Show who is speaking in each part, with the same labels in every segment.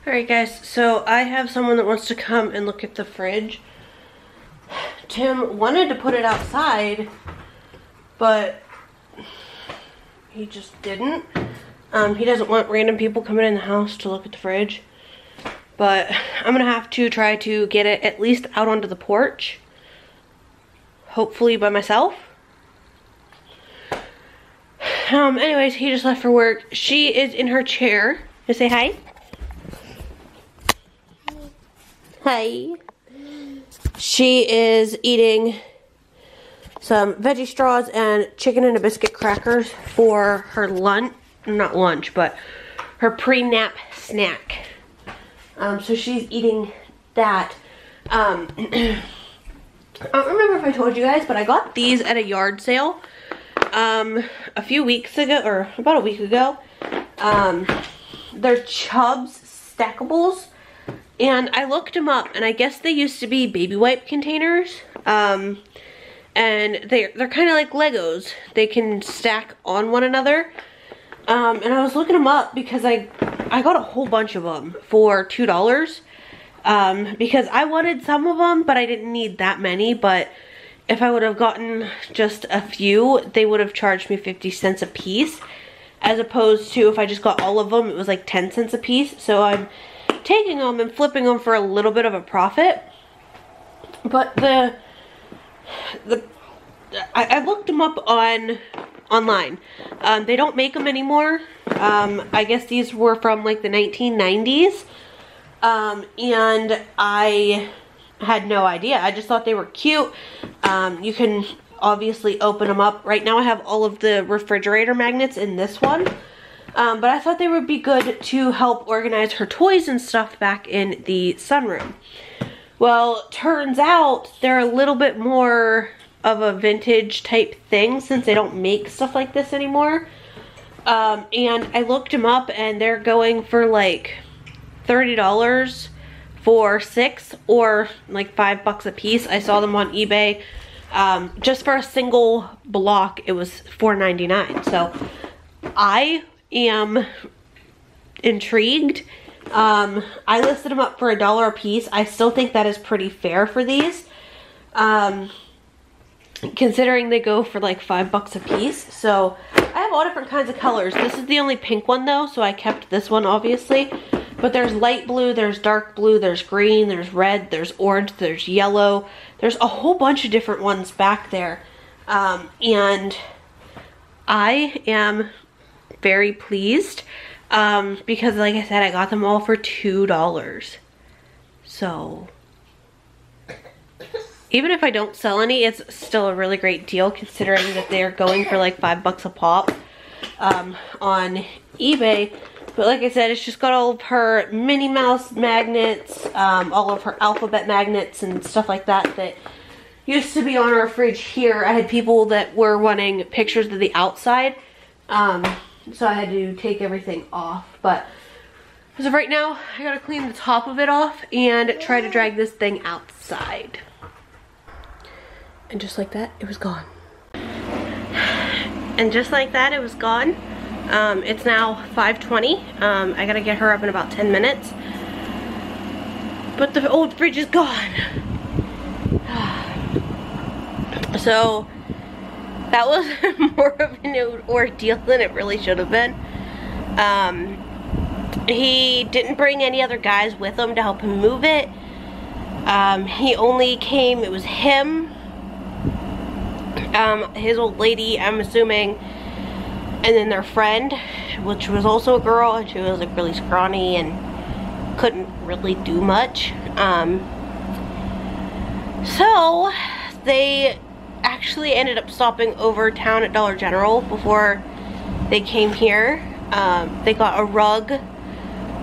Speaker 1: Alright guys, so I have someone that wants to come and look at the fridge. Tim wanted to put it outside, but he just didn't. He doesn't want random people coming in the house to look at the fridge. But I'm gonna have to try to get it at least out onto the porch. Hopefully by myself. Anyways, he just left for work. She is in her chair. You say hi? Hi. She is eating some veggie straws and chicken and a biscuit crackers for her lunch. Not lunch, but her pre-nap snack. So she's eating that. I don't remember if I told you guys, but I got these at a yard sale a few weeks ago, or about a week ago. They're Chubb's Stackables, and I looked them up, and I guess they used to be baby wipe containers. And they're kind of like Legos. They can stack on one another. And I was looking them up because I got a whole bunch of them for $2. Because I wanted some of them, but I didn't need that many. But if I would have gotten just a few, they would have charged me 50 cents a piece. As opposed to if I just got all of them, it was like 10 cents a piece. So I'm taking them and flipping them for a little bit of a profit. But I looked them up online. They don't make them anymore. I guess these were from like the 1990s. And I had no idea. I just thought they were cute. You can obviously open them up. Right now I have all of the refrigerator magnets in this one. But I thought they would be good to help organize her toys and stuff back in the sunroom. Well, turns out they're a little bit more of a vintage type thing since they don't make stuff like this anymore. And I looked them up and they're going for like $30 for 6 or like $5 a piece. I saw them on eBay. Just for a single block it was $4.99. So I am intrigued. I listed them up for $1 a piece. I still think that is pretty fair for these. Considering they go for like $5 a piece. So I have all different kinds of colors. This is the only pink one though, so I kept this one obviously. But there's light blue, there's dark blue, there's green, there's red, there's orange, there's yellow. There's a whole bunch of different ones back there. And I am very pleased because like I said, I got them all for $2. So even if I don't sell any, it's still a really great deal considering that they're going for like $5 a pop on eBay. But like I said, it's just got all of her Minnie Mouse magnets, all of her alphabet magnets and stuff like that that used to be on our fridge here. I had people that were wanting pictures of the outside, so I had to take everything off. But as of right now, I gotta clean the top of it off and try to drag this thing outside. And just like that, it was gone. And just like that, it was gone. It's now 5:20. I gotta get her up in about 10 minutes. But the old fridge is gone. So, that was more of an ordeal than it really should have been. He didn't bring any other guys with him to help him move it. He only came, it was him, his old lady, I'm assuming, and then their friend, which was also a girl, and she was like really scrawny and couldn't really do much. So they actually ended up stopping over town at Dollar General before they came here. They got a rug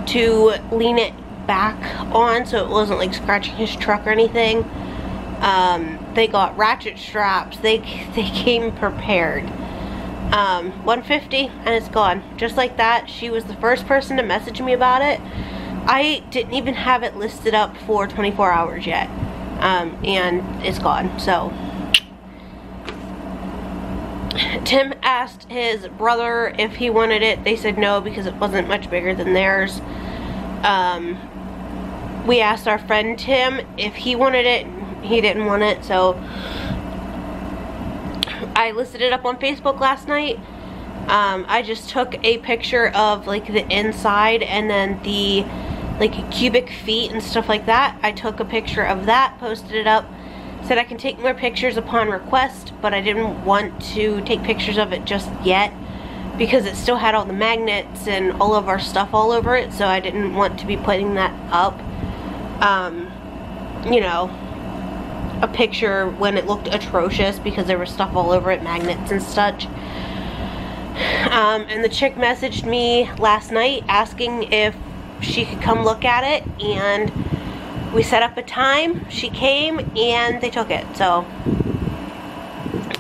Speaker 1: to lean it back on so it wasn't like scratching his truck or anything. They got ratchet straps. They came prepared. $150 and it's gone. Just like that. She was the first person to message me about it. I didn't even have it listed up for 24 hours yet. And it's gone. So Tim asked his brother if he wanted it. They said no because it wasn't much bigger than theirs. We asked our friend Tim if he wanted it. He didn't want it, so I listed it up on Facebook last night. I just took a picture of like the inside and then the like cubic feet and stuff like that. I took a picture of that, posted it up, said I can take more pictures upon request, but I didn't want to take pictures of it just yet because it still had all the magnets and all of our stuff all over it, so I didn't want to be putting that up, you know, a picture when it looked atrocious because there was stuff all over it, magnets and such. And the chick messaged me last night asking if she could come look at it, and we set up a time. She came and they took it, so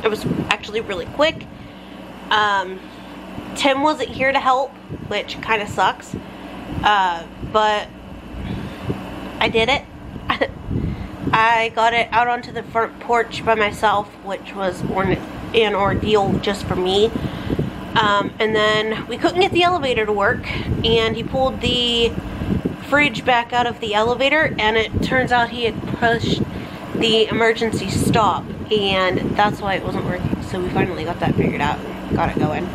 Speaker 1: it was actually really quick. Tim wasn't here to help, which kind of sucks, but I did it. I got it out onto the front porch by myself, which was an ordeal just for me. And then we couldn't get the elevator to work, and he pulled the fridge back out of the elevator, and it turns out he had pushed the emergency stop, and that's why it wasn't working. So we finally got that figured out and got it going.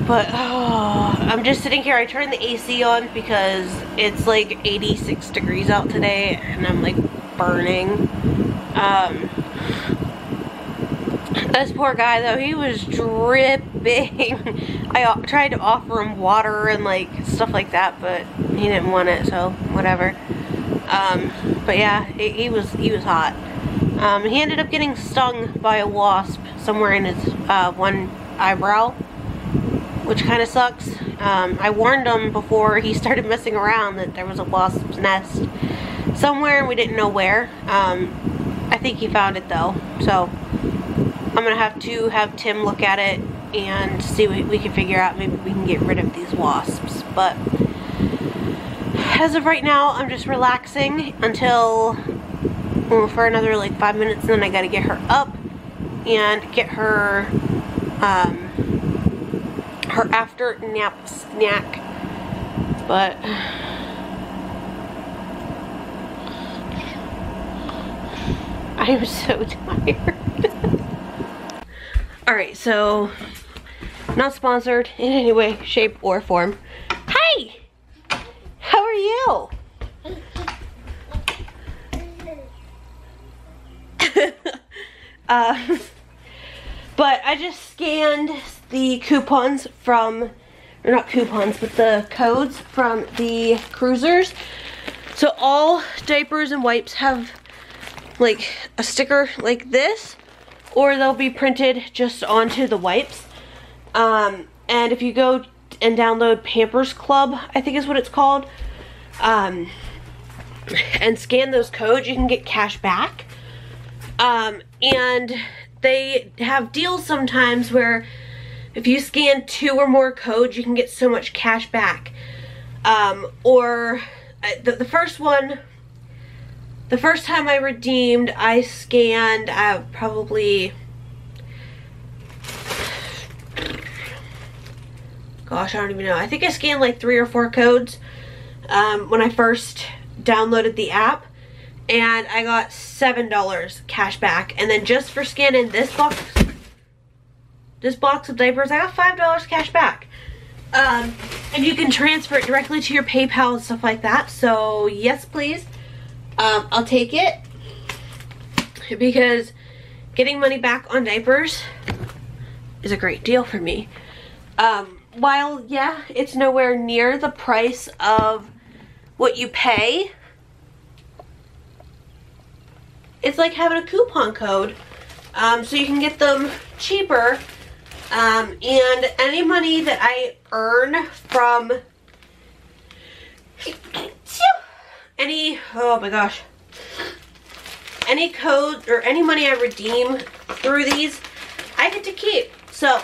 Speaker 1: But I'm just sitting here. I turned the AC on because it's like 86 degrees out today, and I'm like burning. This poor guy though, he was dripping. I tried to offer him water and like stuff like that, but he didn't want it, so whatever. But yeah, he was hot. He ended up getting stung by a wasp somewhere in his one eyebrow, which kind of sucks. I warned him before he started messing around that there was a wasp's nest somewhere and we didn't know where. I think he found it though, so I'm gonna have to have Tim look at it and see what we can figure out. Maybe we can get rid of these wasps. But as of right now, I'm just relaxing until, well, for another like 5 minutes, and then I gotta get her up and get her her after nap snack. But I am so tired. Alright, so not sponsored in any way, shape, or form. Hey! How are you? But I just scanned the coupons from, or not coupons, but the codes from the cruisers. So all diapers and wipes have like a sticker like this, or they'll be printed just onto the wipes. And if you go and download Pampers Club, I think is what it's called, and scan those codes, you can get cash back. And they have deals sometimes where if you scan 2 or more codes, you can get so much cash back. Or the first one, the first time I redeemed, I scanned probably, gosh, I don't even know. I think I scanned like 3 or 4 codes when I first downloaded the app, and I got $7 cash back. And then just for scanning this box of diapers, I got $5 cash back. And you can transfer it directly to your PayPal and stuff like that. So yes, please. I'll take it, because getting money back on diapers is a great deal for me. While, yeah, it's nowhere near the price of what you pay, it's like having a coupon code, so you can get them cheaper. And any money that I earn from oh my gosh, any code or any money I redeem through these, I get to keep. So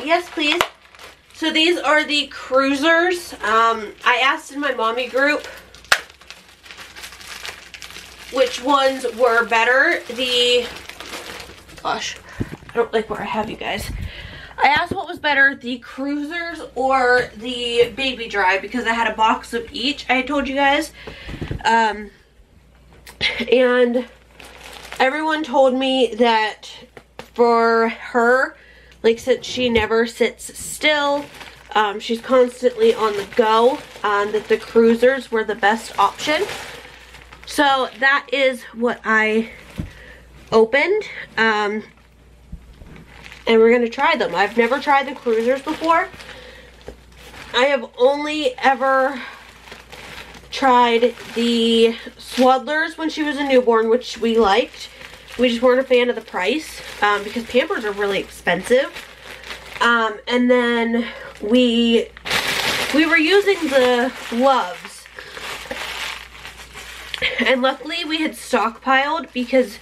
Speaker 1: yes, please. So these are the cruisers. I asked in my mommy group which ones were better. Gosh, I don't like where I have you guys. I asked what was better, the Cruisers or the Baby Dry, because I had a box of each, I told you guys. And everyone told me that for her, like, since she never sits still, she's constantly on the go, that the Cruisers were the best option. So that is what I opened, and we're gonna try them. I've never tried the Cruisers before. I have only ever tried the Swaddlers when she was a newborn, which we liked. We just weren't a fan of the price, because Pampers are really expensive. And then we were using the Loves, and luckily we had stockpiled, because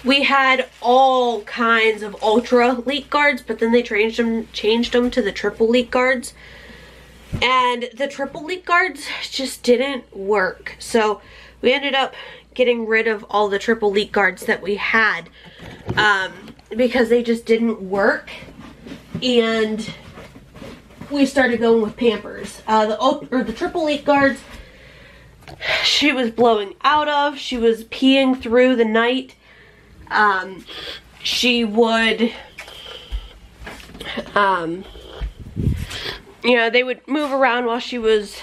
Speaker 1: we had all kinds of ultra leak guards, but then they changed them to the triple leak guards, and the triple leak guards just didn't work. So we ended up getting rid of all the triple leak guards that we had, because they just didn't work, and we started going with Pampers. The triple leak guards, she was blowing out of, she was peeing through the night. She would, you know, they would move around while she was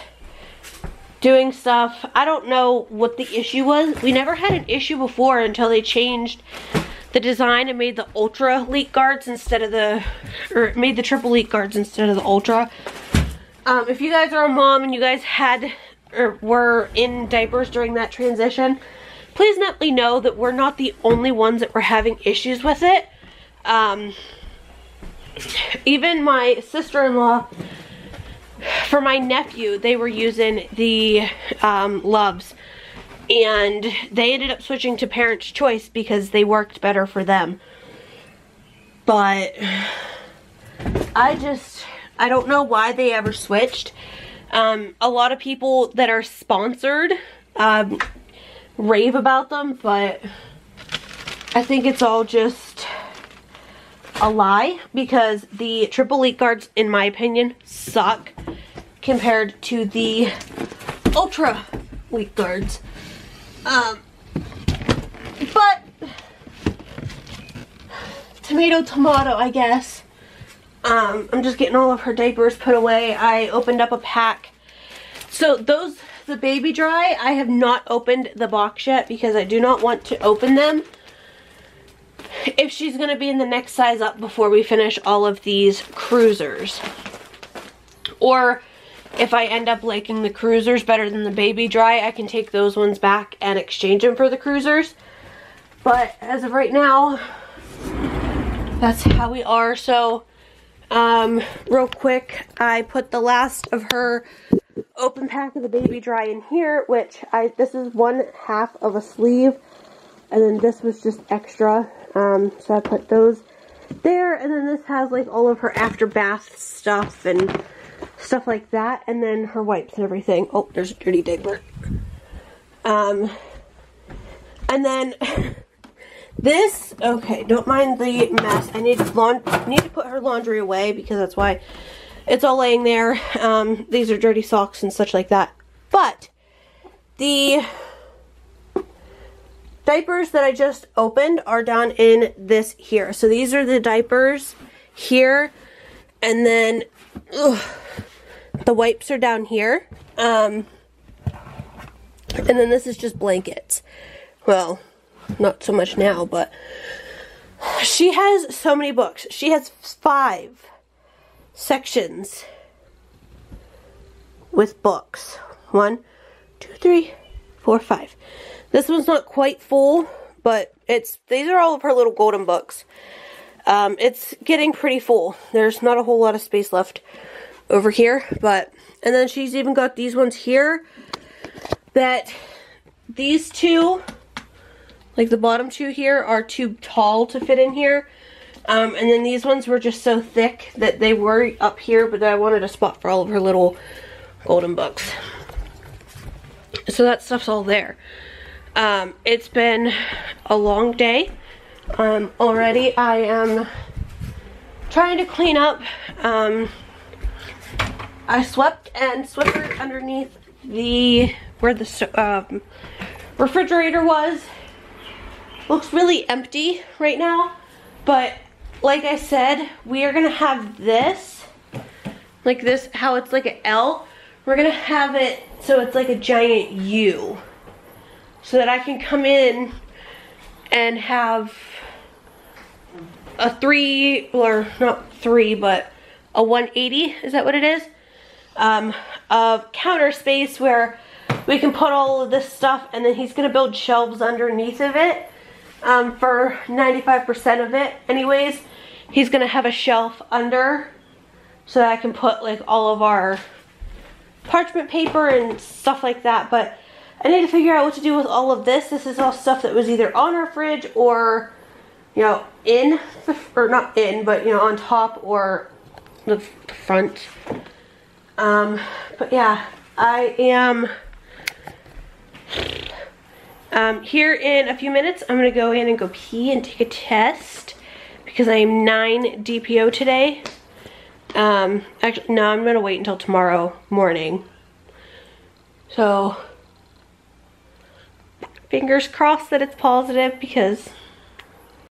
Speaker 1: doing stuff. I don't know what the issue was. We never had an issue before until they changed the design and made the ultra leak guards instead of made the triple leak guards instead of the ultra. If you guys are a mom and you guys had or were in diapers during that transition, please let me know that we're not the only ones that were having issues with it. Even my sister-in-law, for my nephew, they were using the Loves, and they ended up switching to Parents' Choice because they worked better for them. But I don't know why they ever switched. A lot of people that are sponsored rave about them, but I think it's all just a lie, because the triple leak guards, in my opinion, suck compared to the ultra leak guards. But tomato, I guess. I'm just getting all of her diapers put away. I opened up a pack. So the Baby Dry, I have not opened the box yet because I do not want to open them if she's going to be in the next size up before we finish all of these Cruisers. Or if I end up liking the Cruisers better than the Baby Dry, I can take those ones back and exchange them for the Cruisers. But as of right now, that's how we are. So real quick, I put the last of her open pack of the Baby Dry in here, which this is 1/2 of a sleeve, and then this was just extra, so I put those there, and then this has like all of her after bath stuff and stuff like that, and then her wipes and everything. Oh, there's a dirty diaper. And then this, okay, don't mind the mess. I need to put her laundry away because that's why it's all laying there. These are dirty socks and such like that. But the diapers that I just opened are down in this here. So these are the diapers here, and then the wipes are down here. And then this is just blankets. Well, not so much now, but she has so many books. She has 5 sections with books. 1, 2, 3, 4, 5. This one's not quite full, but these are all of her little golden books. It's getting pretty full. There's not a whole lot of space left over here, and then she's even got these ones here that these two, like the bottom 2 here, are too tall to fit in here. And then these ones were just so thick that they were up here, but I wanted a spot for all of her little golden books. So that stuff's all there. It's been a long day. Already I am trying to clean up. I swept and swiffered underneath where the refrigerator was. Looks really empty right now, but like I said, we are gonna have this, like this, how it's like an L. We're gonna have it so it's like a giant U, so that I can come in and have a 3, or not 3, but a 180, is that what it is? Of counter space where we can put all of this stuff, and then he's gonna build shelves underneath of it. For 95% of it anyways, he's gonna have a shelf under so that I can put like all of our parchment paper and stuff like that. But I need to figure out what to do with all of this. This is all stuff that was either on our fridge or, you know, or not in, but you know, on top or the front. But yeah, I am here in a few minutes. I'm gonna go in and go pee and take a test because I am 9 DPO today. Actually, no, I'm gonna wait until tomorrow morning. So, fingers crossed that it's positive, because